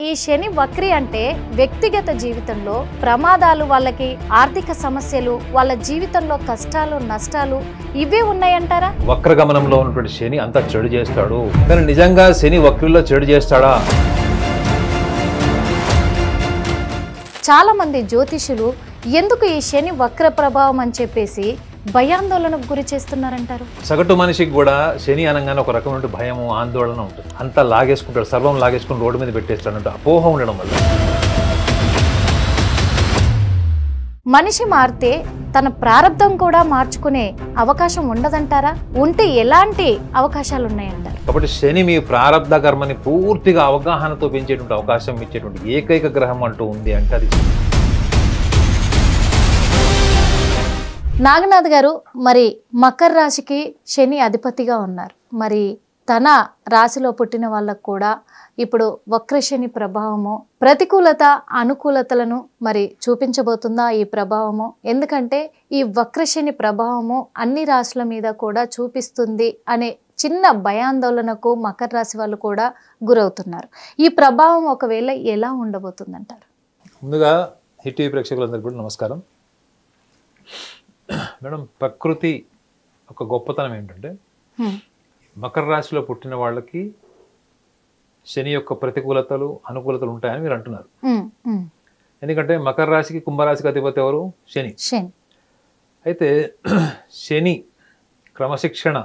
ఈ శని వక్రి అంటే వ్యక్తిగత జీవితంలో ప్రమాదాలు, వాళ్ళకి ఆర్థిక సమస్యలు, వాళ్ళ జీవితంలో కష్టాలు, నష్టాలు ఇవే ఉన్నాయంటారా? వక్రగమనంలో ఉన్నటువంటి శని అంతా చెడు చేస్తాడు. కానీ నిజంగా శని వక్రిలో చెడు చేస్తాడా? చాలా మంది జ్యోతిషులు ఎందుకు ఈ శని వక్ర ప్రభావం అని చెప్పేసి భయాందోళనకు గురి చేస్తున్నారంటారు. సగటు మనిషికి కూడా శని అనగానే ఒక రకమైన భయము, ఆందోళన ఉంటుంది. అంతా లాగేసుకుంటాడు, సర్వం లాగేసుకుని రోడ్డు మీద పెట్టేస్తాడంటే అపోహ ఉండడం వల్ల. మనిషి మారితే తన ప్రారంధం కూడా మార్చుకునే అవకాశం ఉండదంటారా? ఉంటే ఎలాంటి అవకాశాలు ఉన్నాయంటారు? కాబట్టి శని మీ ప్రారంధ కర్మని పూర్తిగా అవగాహనతో పెంచేటువంటి అవకాశం ఇచ్చేటువంటి ఏకైక గ్రహం అంటూ ఉంది అంటే అది నాగనాథ్ గారు, మరి మకర రాశికి శని అధిపతిగా ఉన్నారు. మరి తన రాశిలో పుట్టిన వాళ్ళకు కూడా ఇప్పుడు వక్రశని ప్రభావము ప్రతికూలత అనుకూలతలను మరి చూపించబోతుందా ఈ ప్రభావము? ఎందుకంటే ఈ వక్రశని ప్రభావము అన్ని రాశుల మీద కూడా చూపిస్తుంది అనే చిన్న భయాందోళనకు మకర రాశి వాళ్ళు కూడా గురవుతున్నారు. ఈ ప్రభావం ఒకవేళ ఎలా ఉండబోతుందంటారు? ముందుగా హిట్ టీవీ ప్రేక్షకులందరికీ కూడా నమస్కారం. మేడం, ప్రకృతి ఒక గొప్పతనం ఏంటంటే మకర రాశిలో పుట్టిన వాళ్ళకి శని యొక్క ప్రతికూలతలు అనుకూలతలు ఉంటాయని మీరు అంటున్నారు. ఎందుకంటే మకర రాశికి కుంభరాశికి అధిపతి ఎవరు? శని. అయితే శని క్రమశిక్షణ,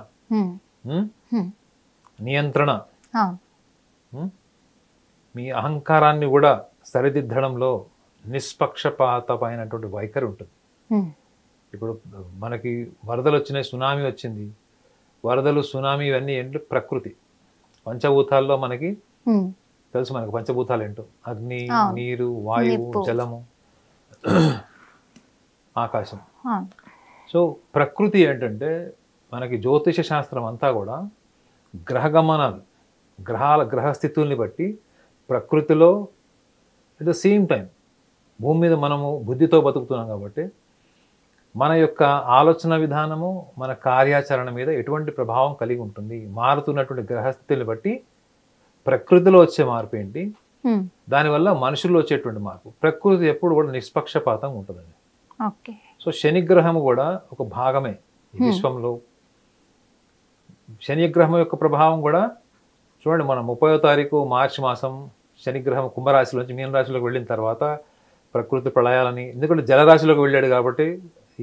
నియంత్రణ, మీ అహంకారాన్ని కూడా సరిదిద్దడంలో నిష్పక్షపాతమైనటువంటి వైఖరి ఉంటుంది. ఇప్పుడు మనకి వరదలు వచ్చినాయి, సునామీ వచ్చింది. వరదలు, సునామీ ఇవన్నీ ఏంటంటే ప్రకృతి. పంచభూతాల్లో మనకి తెలుసు, మనకి పంచభూతాలు ఏంటో: అగ్ని, నీరు, వాయువు, జలము, ఆకాశం. సో ప్రకృతి ఏంటంటే మనకి జ్యోతిష శాస్త్రం అంతా కూడా గ్రహగమనాలు, గ్రహస్థితుల్ని బట్టి ప్రకృతిలో అట్ ద సేమ్ టైం భూమి మీద మనము బుద్ధితో బతుకుతున్నాం కాబట్టి మన యొక్క ఆలోచన విధానము, మన కార్యాచరణ మీద ఎటువంటి ప్రభావం కలిగి ఉంటుంది. మారుతున్నటువంటి గ్రహస్థితుల్ని బట్టి ప్రకృతిలో వచ్చే మార్పు ఏంటి, దానివల్ల మనుషుల్లో వచ్చేటువంటి మార్పు. ప్రకృతి ఎప్పుడు కూడా నిష్పక్షపాతంగా ఉంటుందండి. సో శనిగ్రహము కూడా ఒక భాగమే ఈ విశ్వంలో. శనిగ్రహం యొక్క ప్రభావం కూడా చూడండి, మనం 30వ తారీఖు మార్చి మాసం శనిగ్రహం కుంభరాశిలోంచి మీనరాశిలోకి వెళ్ళిన తర్వాత ప్రకృతి ప్రళయాలని, ఎందుకంటే జలరాశిలోకి వెళ్ళాడు కాబట్టి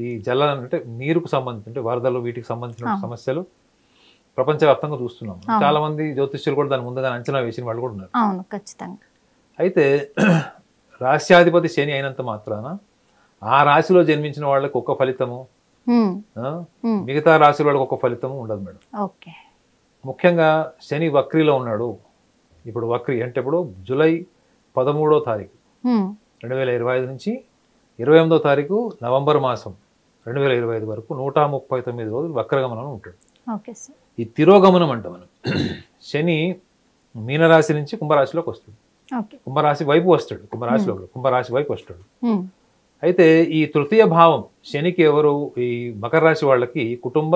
ఈ జల అంటే నీరుకు సంబంధించి, అంటే వరదలు, వీటికి సంబంధించిన సమస్యలు ప్రపంచవ్యాప్తంగా చూస్తున్నాం. చాలా మంది జ్యోతిష్యులు కూడా దాని ముందుగా అంచనా వేసిన వాళ్ళు కూడా ఉన్నారు. అయితే రాశ్యాధిపతి శని అయినంత మాత్రాన ఆ రాశిలో జన్మించిన వాళ్ళకి ఒక ఫలితము, మిగతా రాశుల వాళ్ళకి ఒక ఫలితము ఉండదు మేడం. ముఖ్యంగా శని వక్రిలో ఉన్నాడు. ఇప్పుడు వక్రి అంటే ఇప్పుడు జూలై 13వ తారీఖు 2025 నుంచి 28వ తారీఖు నవంబర్ మాసం 2025 వరకు 139 రోజులు వక్రగమనం ఉంటాడు. ఈ తిరోగమనం అంటే మనం శని మీనరాశి నుంచి కుంభరాశిలోకి వస్తాడు, కుంభరాశి వైపు వస్తాడు, కుంభరాశి వైపు వస్తాడు. అయితే ఈ తృతీయ భావం శనికి ఎవరు? ఈ మకర రాశి వాళ్ళకి కుటుంబ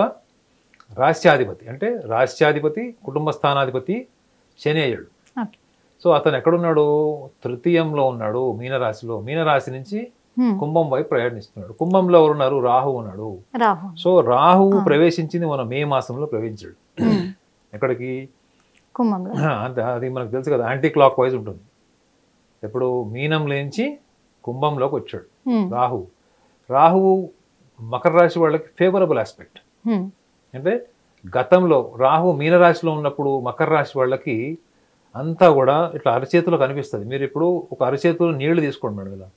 రాశ్యాధిపతి, అంటే రాశ్యాధిపతి కుటుంబ స్థానాధిపతి శని అయ్యాడు. సో అతను ఎక్కడున్నాడు? తృతీయంలో ఉన్నాడు, మీనరాశిలో. మీనరాశి నుంచి కుంభం వైపు ప్రయాణిస్తున్నాడు. కుంభంలో ఎవరున్నారు? రాహు ఉన్నాడు. సో రాహు ప్రవేశించింది మన మే మాసంలో ప్రవేశించాడు. ఎక్కడికి? అంతే, అది మనకు తెలుసు కదా, యాంటీ క్లాక్ వైజ్ ఉంటుంది. ఎప్పుడు మీనం లేంచి కుంభంలోకి వచ్చాడు రాహు. రాహువు మకర రాశి వాళ్ళకి ఫేవరబుల్ ఆస్పెక్ట్. అంటే గతంలో రాహు మీనరాశిలో ఉన్నప్పుడు మకర రాశి వాళ్ళకి అంతా కూడా ఇట్లా అరచేతిలో కనిపిస్తుంది. మీరు ఇప్పుడు ఒక అరచేతిలో నీళ్లు తీసుకోండి మేడం. ఇలా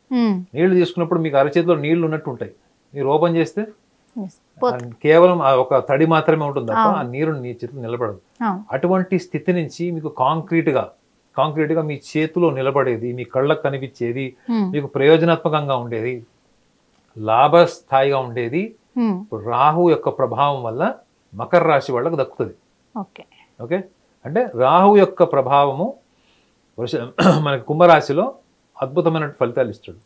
నీళ్లు తీసుకున్నప్పుడు మీకు అరచేతిలో నీళ్లు ఉన్నట్టు ఉంటాయి. మీరు ఓపెన్ చేస్తే కేవలం ఒక తడి మాత్రమే ఉంటుంది తప్ప ఆ నీరు నీ చేతిలో నిలబడదు. అటువంటి స్థితి నుంచి మీకు కాంక్రీట్ గా మీ చేతిలో నిలబడేది, మీ కళ్ళకు కనిపించేది, మీకు ప్రయోజనాత్మకంగా ఉండేది, లాభస్థాయిగా ఉండేది రాహు యొక్క ప్రభావం వల్ల మకర రాశి వాళ్ళకు దక్కుతుంది. ఓకే, అంటే రాహు యొక్క ప్రభావము మనకి కుంభరాశిలో అద్భుతమైన ఫలితాలు ఇస్తాడు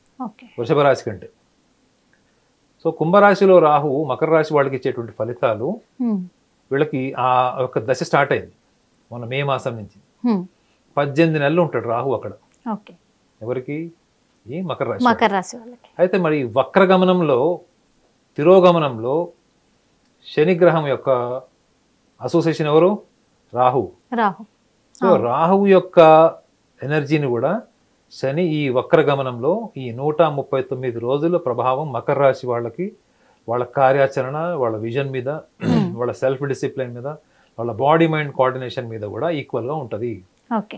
వృషభ రాశి కంటే. సో కుంభరాశిలో రాహు మకర రాశి వాళ్ళకి ఇచ్చేటువంటి ఫలితాలు వీళ్ళకి ఆ ఒక దశ స్టార్ట్ అయింది మన మే మాసం నుంచి. 18 నెలలు ఉంటాడు రాహు అక్కడ. ఓకే. ఎవరికి? ఈ మకర రాశి మకర రాశి వాళ్ళకి. అయితే మరి వక్రగమనంలో తిరోగమనంలో శనిగ్రహం యొక్క అసోసియేషన్ ఎవరు? రాహు. రాహు. సో రాహువు యొక్క ఎనర్జీని కూడా శని ఈ వక్రగమనంలో ఈ 139 రోజుల ప్రభావం మకర రాశి వాళ్ళకి, వాళ్ళ కార్యాచరణ, వాళ్ళ విజన్ మీద, వాళ్ళ సెల్ఫ్ డిసిప్లిన్ మీద, వాళ్ళ బాడీ మైండ్ కోఆర్డినేషన్ మీద కూడా ఈక్వల్గా ఉంటుంది.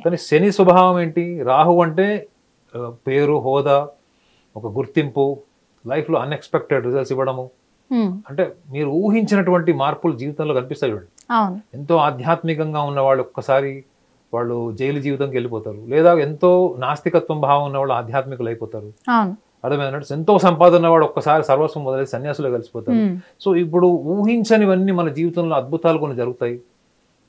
కానీ శని స్వభావం ఏంటి? రాహు అంటే పేరు, హోదా, ఒక గుర్తింపు, లైఫ్లో అన్ఎక్స్పెక్టెడ్ రిజల్ట్స్ ఇవ్వడము. అంటే మీరు ఊహించినటువంటి మార్పులు జీవితంలో కనిపిస్తాయి చూడండి. ఎంతో ఆధ్యాత్మికంగా ఉన్న వాళ్ళు ఒక్కసారి వాళ్ళు జైలు జీవితంకి వెళ్ళిపోతారు, లేదా ఎంతో నాస్తికత్వం భావం ఉన్న వాళ్ళు ఆధ్యాత్మికులు అయిపోతారు. అర్థమైనట్టు ఎంతో సంపాదన వాడు ఒక్కసారి సర్వస్వం మొదలై సన్యాసులు కలిసిపోతారు. సో ఇప్పుడు ఊహించనివన్నీ మన జీవితంలో అద్భుతాలు కొన్ని జరుగుతాయి,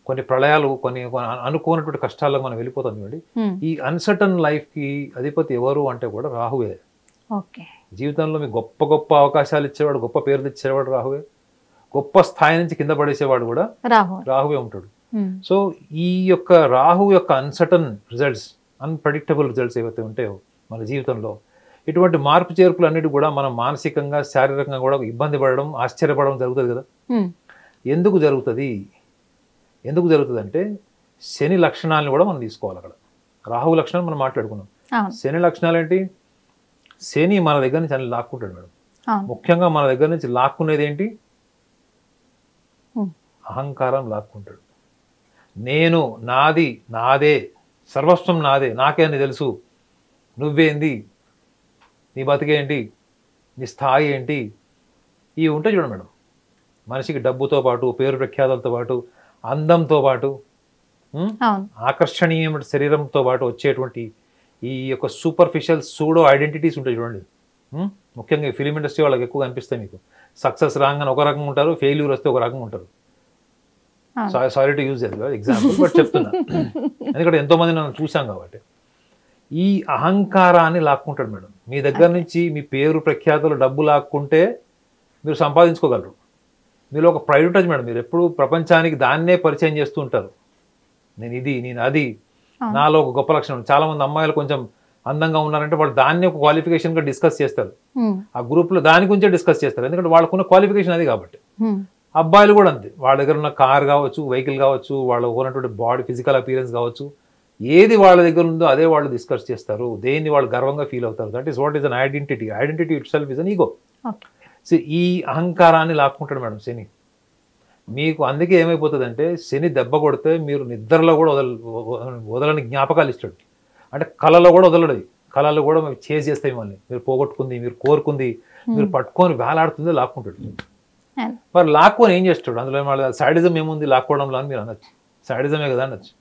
కొన్ని ప్రళయాలు, కొన్ని అనుకోనటువంటి కష్టాలకు మనం వెళ్ళిపోతాం చూడండి. ఈ అన్సర్టన్ లైఫ్ కి అధిపతి ఎవరు అంటే కూడా రాహువే. జీవితంలో మీకు గొప్ప గొప్ప అవకాశాలు ఇచ్చేవాడు, గొప్ప పేరు తెచ్చేవాడు రాహువే. గొప్ప స్థాయి నుంచి కింద పడేసేవాడు కూడా రాహువే ఉంటాడు. సో ఈ యొక్క రాహు యొక్క అన్సర్టన్ రిజల్ట్స్, అన్ప్రెడిక్టబుల్ రిజల్ట్స్ ఏవైతే ఉంటాయో మన జీవితంలో, ఇటువంటి మార్పు చేర్పులు అన్నిటి కూడా మనం మానసికంగా, శారీరకంగా కూడా ఇబ్బంది పడడం, ఆశ్చర్యపడడం జరుగుతుంది కదా. ఎందుకు జరుగుతుంది? ఎందుకు జరుగుతుంది అంటే శని లక్షణాలను కూడా మనం తీసుకోవాలి. అక్కడ రాహు లక్షణాలు మనం మాట్లాడుకున్నాం. శని లక్షణాలు ఏంటి? శని మన దగ్గర నుంచి అన్ని లాక్కుంటాడు మేడం. ముఖ్యంగా మన దగ్గర నుంచి లాక్కునేది ఏంటి? అహంకారం లాక్కుంటాడు. నేను, నాది, నాదే, సర్వస్వం నాదే, నాకే అని తెలుసు, నువ్వేంది, నీ బతికేంటి, నీ స్థాయి ఏంటి, ఇవి ఉంటాయి చూడండి మేడం. మనిషికి డబ్బుతో పాటు, పేరు ప్రఖ్యాతులతో పాటు, అందంతో పాటు, ఆకర్షణీయమైన శరీరంతో పాటు వచ్చేటువంటి ఈ యొక్క సూపర్ఫిషియల్ సూడో ఐడెంటిటీస్ ఉంటాయి చూడండి. ముఖ్యంగా ఫిలిం ఇండస్ట్రీ వాళ్ళకి ఎక్కువ కనిపిస్తాయి. మీకు సక్సెస్ రాగానే ఒక రకంగా ఉంటారు, ఫెయిల్యూర్ వస్తే ఒక రకంగా ఉంటారు. Sorry to use example, but చెప్తున్నా ఎందుకంటే ఎంతో మంది మనం చూసాం కాబట్టి. ఈ అహంకారాన్ని లాక్కుంటాడు మేడం. మీ దగ్గర నుంచి మీ పేరు ప్రఖ్యాతులు, డబ్బు లాక్కుంటే మీరు సంపాదించుకోగలరు. మీలో ఒక ప్రైడ్ ఉంటుంది మేడం. మీరు ఎప్పుడు ప్రపంచానికి దాన్నే పరిచయం చేస్తూ ఉంటారు. నేను ఇది, నేను అది, నాలో ఒక గొప్ప లక్షణం. చాలా మంది అమ్మాయిలు కొంచెం అందంగా ఉన్నారంటే వాళ్ళు దాన్ని ఒక క్వాలిఫికేషన్ గా డిస్కస్ చేస్తారు. ఆ గ్రూప్ లో దాని గురించే డిస్కస్ చేస్తారు, ఎందుకంటే వాళ్ళకున్న క్వాలిఫికేషన్ అది కాబట్టి. అబ్బాయిలు కూడా అంతే. వాళ్ళ దగ్గర ఉన్న కార్ కావచ్చు, వెహికల్ కావచ్చు, వాళ్ళ ఉన్నటువంటి బాడీ ఫిజికల్ అపీరెన్స్ కావచ్చు, ఏది వాళ్ళ దగ్గర ఉందో అదే వాళ్ళు డిస్కస్ చేస్తారు. దేన్ని వాళ్ళు గర్వంగా ఫీల్ అవుతారు. That is what is an identity. Identity it self is an ego. So ఈ అహంకారాన్ని లాక్కుంటాడు మేడం శని మీకు. అందుకే ఏమైపోతుంది అంటే శని దెబ్బ కొడితే మీరు నిద్రలో కూడా వదలని జ్ఞాపకాలు ఇస్తాడు. అంటే కళలో కూడా వదలడు. కళలో కూడా మేము చేస్తాయి మిమ్మల్ని. మీరు పోగొట్టుకుంది, మీరు కోరుకుంది, మీరు పట్టుకొని వేలాడుతుంది లాక్కుంటాడు. మరి లాక్కొని ఏం చేస్తాడు? అందులో మళ్ళీ సాడిజం ఏముంది లాక్కోవడంలో అని మీరు అనొచ్చు. సాడిజమే కదా అనొచ్చు.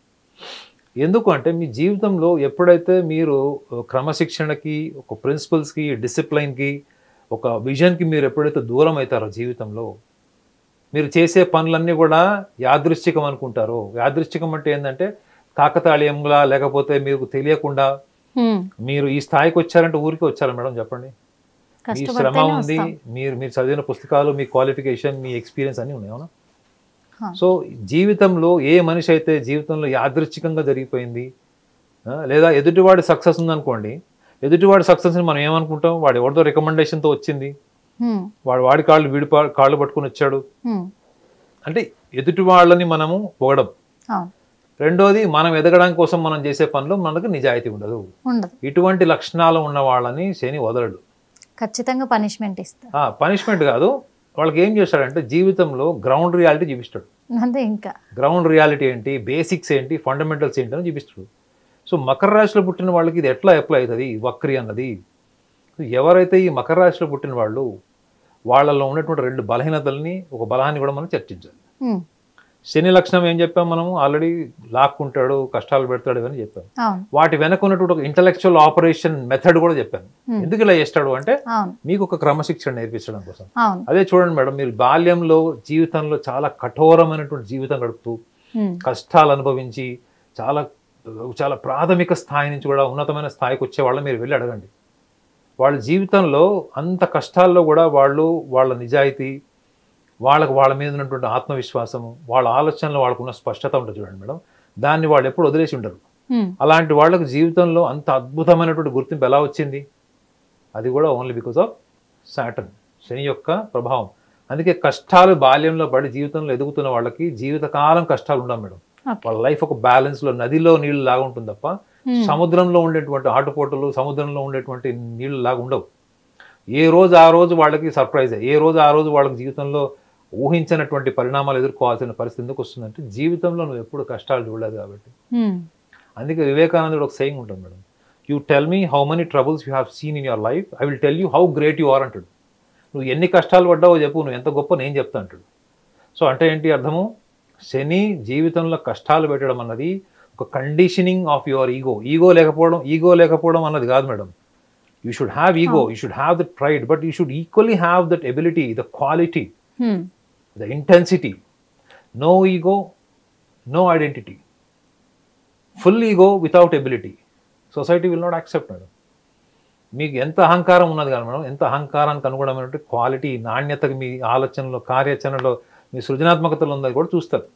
ఎందుకు అంటే మీ జీవితంలో ఎప్పుడైతే మీరు క్రమశిక్షణకి, ఒక ప్రిన్సిపల్స్కి, డిసిప్లైన్కి, ఒక విజన్కి మీరు ఎప్పుడైతే దూరం అవుతారో జీవితంలో, మీరు చేసే పనులన్నీ కూడా యాదృశ్చికం అనుకుంటారు. యాదృశ్చికం అంటే ఏంటంటే కాకతాళీయంగా, లేకపోతే మీకు తెలియకుండా మీరు ఈ స్థాయికి వచ్చారంటే ఊరికి వచ్చారా మేడం చెప్పండి? మీ శ్రమ ఉంది, మీరు చదివిన పుస్తకాలు, మీ క్వాలిఫికేషన్, మీ ఎక్స్పీరియన్స్ అన్నీ ఉన్నాయి. అవునా? సో జీవితంలో ఏ మనిషి అయితే జీవితంలో యాదృచ్ఛికంగా జరిగిపోయింది, లేదా ఎదుటివాడి సక్సెస్ ఉందనుకోండి, ఎదుటివాడి సక్సెస్ని మనం ఏమనుకుంటాం? వాడు ఎవరితో రికమెండేషన్తో వచ్చింది, వాడి కాళ్ళు పట్టుకుని వచ్చాడు అంటే ఎదుటి వాళ్ళని మనము పొగడం. రెండోది, మనం ఎదగడం కోసం మనం చేసే పనులు మనకు నిజాయితీ ఉండదు. ఇటువంటి లక్షణాలు ఉన్న వాళ్ళని శని వదలడు. ఖచ్చితంగా పనిష్మెంట్ ఇస్తాడు. పనిష్మెంట్ కాదు, వాళ్ళకి ఏం చేస్తాడంటే జీవితంలో గ్రౌండ్ రియాలిటీ చూపిస్తాడు. అంతే. ఇంకా గ్రౌండ్ రియాలిటీ ఏంటి, బేసిక్స్ ఏంటి, ఫండమెంటల్స్ ఏంటి అని చూపిస్తాడు. సో మకర రాశిలో పుట్టిన వాళ్ళకి ఇది ఎట్లా అప్లై అవుతుంది వక్రి అన్నది? ఎవరైతే ఈ మకర రాశిలో పుట్టిన వాళ్ళు, వాళ్ళలో ఉన్నటువంటి రెండు బలహీనతల్ని, ఒక బలాన్ని కూడా మనం చర్చించాలి. శని లక్షణం ఏం చెప్పాం మనము ఆల్రెడీ? లాక్కుంటాడు, కష్టాలు పెడతాడు అని చెప్పాం. వాటి వెనక ఉన్నటువంటి ఒక ఇంటలెక్చువల్ ఆపరేషన్ మెథడ్ కూడా చెప్పాను. ఎందుకు ఇలా చేస్తాడు అంటే మీకు ఒక క్రమశిక్షణ నేర్పించడం కోసం. అదే చూడండి మేడం, మీరు బాల్యంలో జీవితంలో చాలా కఠోరమైనటువంటి జీవితం గడుపుతూ కష్టాలు అనుభవించి చాలా చాలా ప్రాథమిక స్థాయి నుంచి కూడా ఉన్నతమైన స్థాయికి వచ్చే వాళ్ళని మీరు వెళ్ళి అడగండి. వాళ్ళ జీవితంలో అంత కష్టాల్లో కూడా వాళ్ళు వాళ్ళ నిజాయితీ, వాళ్ళ మీద ఉన్నటువంటి ఆత్మవిశ్వాసము, వాళ్ళ ఆలోచనలో వాళ్ళకున్న స్పష్టత ఉంటుంది చూడండి మేడం. దాన్ని వాళ్ళు ఎప్పుడు వదిలేసి ఉండరు. అలాంటి వాళ్ళకు జీవితంలో అంత అద్భుతమైనటువంటి గుర్తింపు ఎలా వచ్చింది? అది కూడా ఓన్లీ బికాస్ ఆఫ్ సాటర్న్, శని యొక్క ప్రభావం. అందుకే కష్టాలు బాల్యంలో పడి జీవితంలో ఎదుగుతున్న వాళ్ళకి జీవితకాలం కష్టాలు ఉండవు మేడం. వాళ్ళ లైఫ్ ఒక బ్యాలెన్స్ లో, నదిలో నీళ్లు లాగా ఉంటుంది తప్ప సముద్రంలో ఉండేటువంటి ఆటుపోటులు, సముద్రంలో ఉండేటువంటి నీళ్లు లాగా ఉండవు. ఏ రోజు ఆ రోజు వాళ్ళకి సర్ప్రైజ్, ఏ రోజు ఆ రోజు వాళ్ళకి జీవితంలో ఊహించినటువంటి పరిణామాలు ఎదుర్కోవాల్సిన పరిస్థితి ఎందుకు వస్తుందంటే జీవితంలో నువ్వు ఎప్పుడు కష్టాలు చూడలేదు కాబట్టి. అందుకే వివేకానందుడు ఒక సేయింగ్ ఉంటుంది మేడం, you tell me how many troubles you have seen in your life, I will tell you how great you are అంటాడు. నువ్వు ఎన్ని కష్టాలు పడ్డావో చెప్పు, నువ్వు ఎంత గొప్ప నేను చెప్తా అంటాడు. సో అంటే ఏంటి అర్థము? శని జీవితంలో కష్టాలు పెట్టడం అన్నది ఒక conditioning of your ego. Ego లేకపోవడం అన్నది కాదు madam. You should have ego, you should have that pride, but you should equally have that ability, the quality, the intensity. No ego, no identity. Full ego without ability society will not accept madam. మీకు ఎంత అహంకారం ఉన్నది కానీ madam, ఎంత అహంకారానికి అనుగుణమైనటువంటి quality, నాణ్యతకి మీ ఆలోచనలో, కార్యాచరణలో, మీ సృజనాత్మకతలో ఉందని కూడా చూస్తారు.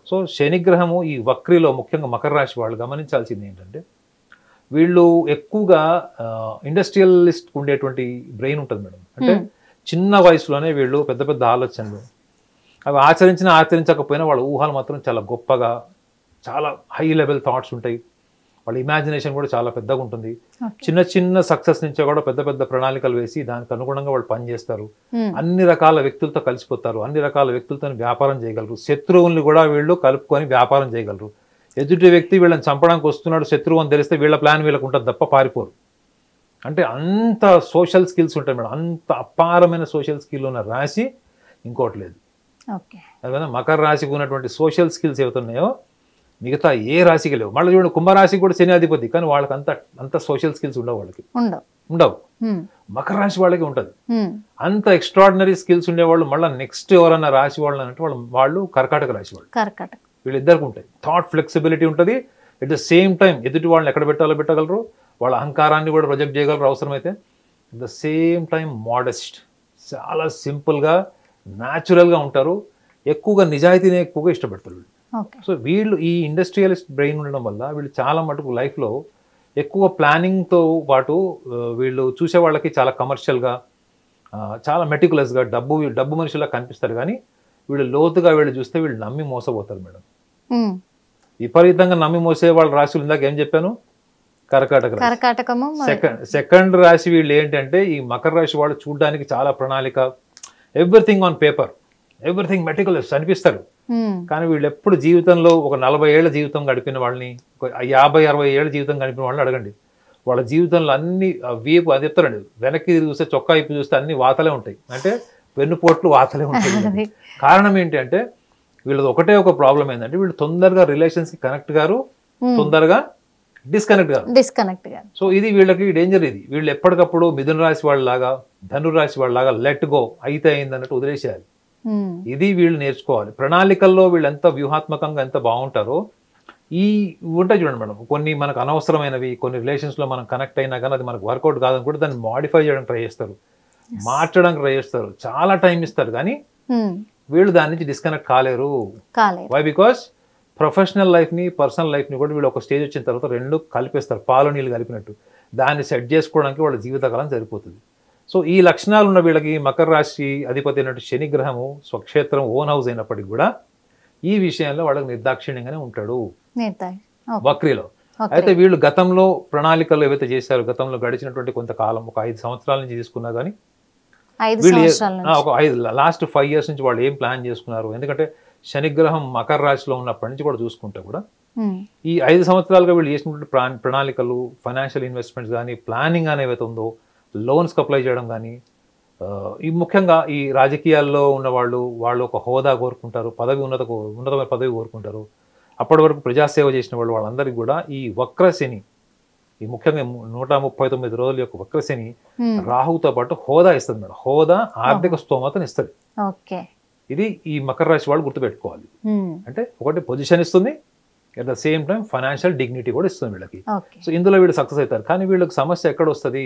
సో శనిగ్రహము ఈ వక్రిలో ముఖ్యంగా మకర రాశి వాళ్ళు గమనించాల్సింది ఏంటంటే వీళ్ళు ఎక్కువగా ఇండస్ట్రియలిస్ట్ ఉండేటువంటి బ్రెయిన్ ఉంటుంది మేడం. అంటే చిన్న వయసులోనే వీళ్ళు పెద్ద పెద్ద ఆలోచనలు అవి ఆచరించకపోయినా వాళ్ళ ఊహలు మాత్రం చాలా గొప్పగా, చాలా హై లెవెల్ థాట్స్ ఉంటాయి. వాళ్ళ ఇమాజినేషన్ కూడా చాలా పెద్దగా ఉంటుంది. చిన్న చిన్న సక్సెస్ నుంచే కూడా పెద్ద పెద్ద ప్రణాళికలు వేసి దానికి అనుగుణంగా వాళ్ళు పనిచేస్తారు. అన్ని రకాల వ్యక్తులతో కలిసిపోతారు, అన్ని రకాల వ్యక్తులతో వ్యాపారం చేయగలరు. శత్రువుల్ని కూడా వీళ్ళు కలుపుకొని వ్యాపారం చేయగలరు. ఎదుటి వ్యక్తి వీళ్ళని చంపడానికి వస్తున్నాడు శత్రువు అని తెలిస్తే వీళ్ళ ప్లాన్ వీళ్ళకు ఉంటుంది తప్ప పారిపోరు. అంటే అంత సోషల్ స్కిల్స్ ఉంటాయి మేడం. అంత అపారమైన సోషల్ స్కిల్ ఉన్న రాశి ఇంకోటి లేదు. అదే మకర రాశికి ఉన్నటువంటి సోషల్ స్కిల్స్ ఏవైతున్నాయో మిగతా ఏ రాశికి లేవు. మళ్ళీ చూడండి కుంభరాశికి కూడా శని అధిపతి, కానీ వాళ్ళకి అంత సోషల్ స్కిల్స్ ఉండవు, వాళ్ళకి ఉండవు. మకర రాశి వాళ్ళకి ఉంటుంది. అంత ఎక్స్ట్రాడినరీ స్కిల్స్ ఉండేవాళ్ళు మళ్ళీ నెక్స్ట్ ఎవరన్నా రాశి వాళ్ళు అంటే వాళ్ళు కర్కాటక రాశి వాళ్ళు. వీళ్ళిద్దరికి ఉంటాయి. థాట్ ఫ్లెక్సిబిలిటీ ఉంటుంది. ఎట్ ద సేమ్ టైం ఎదుటి వాళ్ళని ఎక్కడ పెట్టాలో పెట్టగలరు, వాళ్ళ అహంకారాన్ని కూడా ప్రొజెక్ట్ చేయగలరు అవసరమైతే. At the same time modest, చాలా సింపుల్గా, న్యాచురల్గా ఉంటారు. ఎక్కువగా నిజాయితీని ఎక్కువగా ఇష్టపడతారు వీళ్ళు. సో వీళ్ళు ఈ ఇండస్ట్రియలిస్ట్ బ్రెయిన్ ఉండడం వల్ల వీళ్ళు చాలా మటుకు లైఫ్లో ఎక్కువ ప్లానింగ్తో పాటు వీళ్ళు చూసే వాళ్ళకి చాలా కమర్షియల్గా, చాలా మెటికులస్గా, డబ్బు మనుషులా కనిపిస్తారు. కానీ వీళ్ళు లోతుగా వీళ్ళు చూస్తే వీళ్ళు నమ్మి మోసపోతారు మేడం. విపరీతంగా నమ్మి మోసే వాళ్ళ రాశులు ఇందాక ఏం చెప్పాను, కర్కాటకము. సెకండ్ రాశి వీళ్ళు ఏంటంటే ఈ మకర రాశి వాళ్ళు చూడడానికి చాలా ప్రణాళిక, everything on paper, everything meticulous అనిపిస్తారు. కానీ వీళ్ళు ఎప్పుడు జీవితంలో ఒక 40 ఏళ్ల జీవితం గడిపిన వాళ్ళని, 50-60 ఏళ్ల జీవితం గడిపిన వాళ్ళని అడగండి, వాళ్ళ జీవితంలో అన్ని వీపు అది చెప్తారండి. వెనక్కి తిరిగి చూస్తే, చొక్కా వైపు చూస్తే అన్ని వాతలే ఉంటాయి. అంటే వెన్నుపోట్లు వాతలే ఉంటాయి. కారణం ఏంటి అంటే వీళ్ళది ఒకటే ఒక ప్రాబ్లం ఏంటంటే వీళ్ళు తొందరగా రిలేషన్స్ కి కనెక్ట్ గారు, తొందరగా డిస్కనెక్ట్ గారు. సో ఇది వీళ్ళకి డేంజర్. ఇది వీళ్ళు ఎప్పటికప్పుడు మిథున రాశి వాళ్ళలాగా, ధనురాశి వాళ్ళలాగా లెట్ గో, అయితే అయింది అన్నట్టు వదిలేసేయాలి. ఇది వీళ్ళు నేర్చుకోవాలి. ప్రణాళికల్లో వీళ్ళు ఎంత వ్యూహాత్మకంగా ఎంత బాగుంటారో ఈ ఉంటాయి చూడండి మేడం. కొన్ని మనకు అనవసరమైనవి, కొన్ని రిలేషన్స్లో మనం కనెక్ట్ అయినా కానీ అది మనకు వర్కౌట్ కాదని కూడా దాన్ని మాడిఫై చేయడానికి ట్రై చేస్తారు, మార్చడానికి ట్రై చేస్తారు, చాలా టైం ఇస్తారు. కానీ వీళ్ళు దాని నుంచి డిస్కనెక్ట్ కాలేరు. వై? బికాస్ ప్రొఫెషనల్ లైఫ్ని, పర్సనల్ లైఫ్ని కూడా వీళ్ళు ఒక స్టేజ్ వచ్చిన తర్వాత రెండు కలిపేస్తారు, పాలు నీళ్ళు కలిపినట్టు. దాన్ని సెట్ చేసుకోవడానికి వాళ్ళ జీవితకాలం సరిపోతుంది. సో ఈ లక్షణాలు ఉన్న వీళ్ళకి మకర రాశి అధిపతి అయినట్టు శని గ్రహము స్వక్షేత్రం ఓన్ హౌస్ అయినప్పటికీ కూడా ఈ విషయంలో వాళ్ళకి నిర్దాక్షిణ్యంగానే ఉంటాడు వక్రిలో. అయితే వీళ్ళు గతంలో ప్రణాళికలు ఏవైతే చేశారో, గతంలో గడిచినటువంటి కొంతకాలం, ఒక 5 సంవత్సరాల నుంచి తీసుకున్నా కానీ లాస్ట్ 5 years నుంచి వాళ్ళు ఏం ప్లాన్ చేసుకున్నారు. ఎందుకంటే శనిగ్రహం మకర రాశిలో ఉన్నప్పటి నుంచి కూడా చూసుకుంటే కూడా ఈ 5 సంవత్సరాలుగా వీళ్ళు చేసినటువంటి ప్రణాళికలు, ఫైనాన్షియల్ ఇన్వెస్ట్మెంట్స్ కానీ, ప్లానింగ్ కానీ ఏవైతే ఉందో, లోన్స్కి అప్లై చేయడం కానీ, ఈ ముఖ్యంగా ఈ రాజకీయాల్లో ఉన్న వాళ్ళు ఒక హోదా కోరుకుంటారు, ఉన్నతమైన పదవి కోరుకుంటారు. అప్పటి వరకు ప్రజాసేవ చేసిన వాళ్ళందరికీ కూడా ఈ వక్రశని, ఈ ముఖ్యంగా 139 రోజుల యొక్క వక్రశని రాహుతో పాటు హోదా ఇస్తుంది మేడం. హోదా, ఆర్థిక స్తోమతను ఇస్తుంది. ఇది ఈ మకర రాశి వాళ్ళు గుర్తుపెట్టుకోవాలి. అంటే ఒకటి పొజిషన్ ఇస్తుంది, at the same time financial dignity కూడా ఇస్తుంది వీళ్ళకి. సో ఇందులో వీళ్ళు సక్సెస్ అవుతారు. కానీ వీళ్ళకి సమస్య ఎక్కడ వస్తుంది?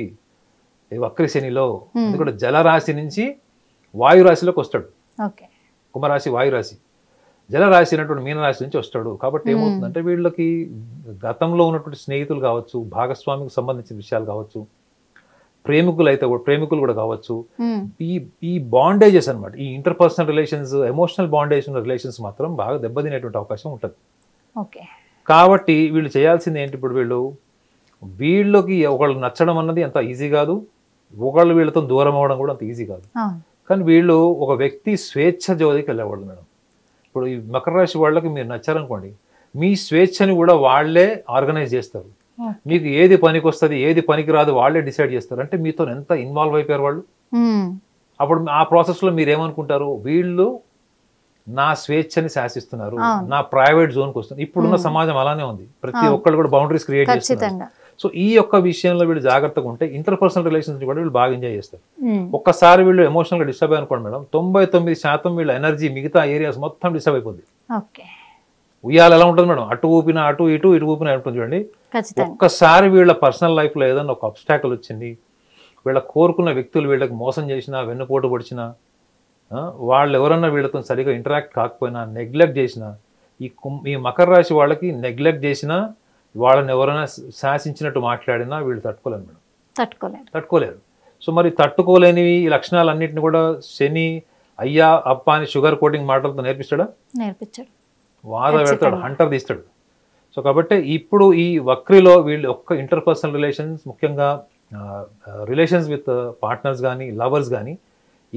వక్రశనిలో. ఎందుకంటే జలరాశి నుంచి వాయురాశిలోకి వస్తాడు. కుంభరాశి వాయురాశి. జలరాశి అయినటువంటి మీనరాశి నుంచి వస్తాడు. కాబట్టి ఏమవుతుందంటే వీళ్ళకి గతంలో ఉన్నటువంటి స్నేహితులు కావచ్చు, భాగస్వామికి సంబంధించిన విషయాలు కావచ్చు, ప్రేమికులు కూడా కావచ్చు, ఈ బాండేజెస్ అనమాట, ఈ ఇంటర్పర్సనల్ రిలేషన్స్, ఎమోషనల్ బాండేజ్ ఉన్న రిలేషన్స్ మాత్రం బాగా దెబ్బతినేటువంటి అవకాశం ఉంటుంది. కాబట్టి వీళ్ళు చేయాల్సింది ఏంటి, ఇప్పుడు వీళ్ళకి ఒకళ్ళు నచ్చడం అన్నది అంత ఈజీ కాదు, ఒకళ్ళు వీళ్ళతో దూరం అవ్వడం కూడా అంత ఈజీ కాదు. కానీ వీళ్ళు ఒక వ్యక్తి స్వేచ్ఛ జోలికి వెళ్ళేవాళ్ళు మేడం. ఇప్పుడు ఈ మకర రాశి వాళ్ళకి మీరు నచ్చారనుకోండి, మీ స్వేచ్ఛని కూడా వాళ్ళే ఆర్గనైజ్ చేస్తారు. మీకు ఏది పనికి వస్తుంది, ఏది పనికి రాదు వాళ్ళే డిసైడ్ చేస్తారు. అంటే మీతో ఎంత ఇన్వాల్వ్ అయిపోయారు వాళ్ళు. అప్పుడు ఆ ప్రాసెస్లో మీరు ఏమనుకుంటారు, వీళ్ళు నా స్వేచ్ఛని శాసిస్తున్నారు, నా ప్రైవేట్ జోన్కి వస్తుంది. ఇప్పుడున్న సమాజం అలానే ఉంది, ప్రతి ఒక్కళ్ళు కూడా బౌండరీస్ క్రియేట్ చేస్తున్నారు. సో ఈ యొక్క విషయంలో వీళ్ళు జాగ్రత్తగా ఉంటే ఇంటర్పర్సనల్ రిలేషన్స్ కూడా వీళ్ళు బాగా ఎంజాయ్ చేస్తారు. ఒక్కసారి వీళ్ళు ఎమోషనల్గా డిస్టర్బ్ అయ్యారనుకోండి మేడం, 99% వీళ్ళ ఎనర్జీ మిగతా ఏరియాస్ మొత్తం డిస్టర్బ్ అయిపోద్ది. ఉయ్యాల ఎలా ఉంటుంది మేడం, అటు ఊపిన అటు ఇటు ఊపిన ఉంటుంది చూడండి. ఒక్కసారి వీళ్ళ పర్సనల్ లైఫ్లో ఏదైనా ఒక అబ్స్టాకల్ వచ్చింది, వీళ్ళ కోరుకున్న వ్యక్తులు వీళ్ళకి మోసం చేసినా, వెన్నుపోటు పొడిచినా, వాళ్ళు ఎవరన్నా వీళ్ళతో సరిగా ఇంటరాక్ట్ కాకపోయినా, నెగ్లెక్ట్ చేసినా, ఈ మకర రాశి వాళ్ళకి నెగ్లెక్ట్ చేసినా, వాళ్ళని ఎవరైనా శాసించినట్టు మాట్లాడినా వీళ్ళు తట్టుకోలేరు మేడం, తట్టుకోలేరు. సో మరి తట్టుకోలేనివి ఈ లక్షణాలన్నింటినీ కూడా శని అయ్యా అప్ప అని షుగర్ కోటింగ్ మాటలతో నేర్పిస్తాడు, వాద పెడతాడు, హంటర్ తీస్తాడు. సో కాబట్టి ఇప్పుడు ఈ వక్రిలో వీళ్ళు ఒక్క ఇంటర్పర్సనల్ రిలేషన్స్, ముఖ్యంగా రిలేషన్స్ విత్ పార్ట్నర్స్ కానీ లవర్స్ కానీ,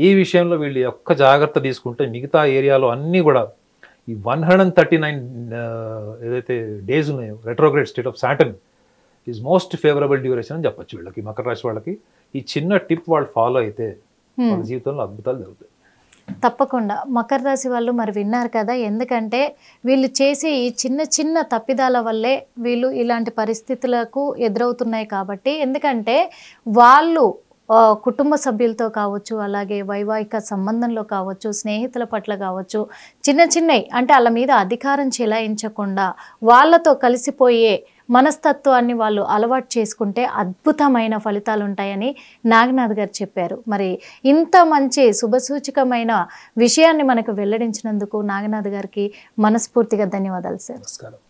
ఈ విషయంలో వీళ్ళు ఒక్క జాగ్రత్త తీసుకుంటే మిగతా ఏరియాలో అన్నీ కూడా ఈ 139 ఏదైతే డేస్ ఉన్నాయో retrograde state of Saturn is most favourable duration అని చెప్పొచ్చు వీళ్ళకి, మకర రాశి వాళ్ళకి. ఈ చిన్న టిప్ వాళ్ళు ఫాలో అయితే వాళ్ళ జీవితంలో అద్భుతాలు జరుగుతాయి. తప్పకుండా మకర రాశి వాళ్ళు మరి విన్నారు కదా, ఎందుకంటే వీళ్ళు చేసే ఈ చిన్న చిన్న తప్పిదాల వల్లే వీళ్ళు ఇలాంటి పరిస్థితులకు ఎదురవుతున్నాయి. కాబట్టి ఎందుకంటే వాళ్ళు కుటుంబ సభ్యులతో కావచ్చు, అలాగే వైవాహిక సంబంధంలో కావచ్చు, స్నేహితుల పట్ల కావచ్చు, చిన్నవి అంటే వాళ్ళ మీద అధికారం చెలాయించకుండా వాళ్ళతో కలిసిపోయే మనస్తత్వాన్ని వాళ్ళు అలవాటు చేసుకుంటే అద్భుతమైన ఫలితాలు ఉంటాయని నాగనాథ్ గారు చెప్పారు. మరి ఇంత మంచి శుభసూచకమైన విషయాన్ని మనకు వెల్లడించినందుకు నాగనాథ్ గారికి మనస్ఫూర్తిగా ధన్యవాదాలు సార్. నమస్కారం.